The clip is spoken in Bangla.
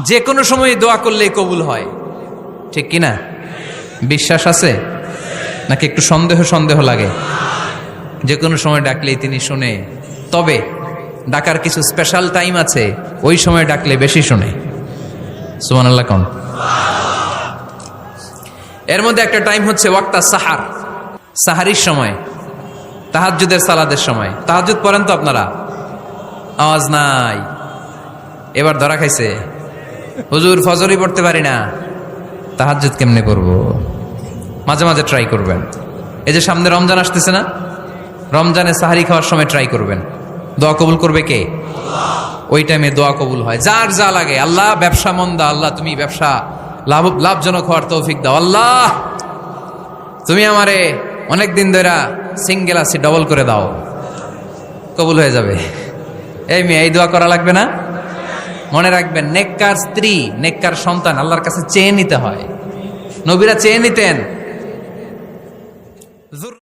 যে কোনো সময় দোয়া করলেই কবুল হয়, ঠিক কিনা? বিশ্বাস আছে নাকি একটু সন্দেহ সন্দেহ লাগে? যে কোনো সময় ডাকলেই তিনি শুনে, তবে ডাকার কিছু স্পেশাল টাইম আছে, ওই সময় ডাকলে বেশি শুনে। সুবহানাল্লাহ কোন? এর মধ্যে একটা টাইম হচ্ছে ওয়াক্তা সাহার, সাহারির সময়, তাহাজ্জুদের সালাদের সময়। তাহাজ্জুদ পড়েন তো আপনারা? আওয়াজ নাই, এবার ধরা খাইছে। হুজুর ফজরই পড়তে পারি না, তাহাজ্জুদ কেমনে করব? মাঝে মাঝে ট্রাই করবেন। এই যে সামনে রমজান আসতেছে না, রমজানে সাহারি খাওয়ার সময় ট্রাই করবেন। দোয়া কবুল করবে কে? ওই টাইমে দোয়া কবুল হয়। যার যা লাগে, আল্লাহ ব্যবসা মন্দা, আল্লাহ তুমি ব্যবসা লাভজনক হওয়ার তৌফিক দাও, আল্লাহ তুমি আমারে অনেক দিন ধরে সিঙ্গেল আছি, ডবল করে দাও, কবুল হয়ে যাবে। এই মেয়ে, এই দোয়া করা লাগবে না? মনে রাখবেন, নেককার স্ত্রী, নেককার সন্তান আল্লাহর কাছে চেয়ে নিতে হয়। নবীরা চেয়ে নিতেন।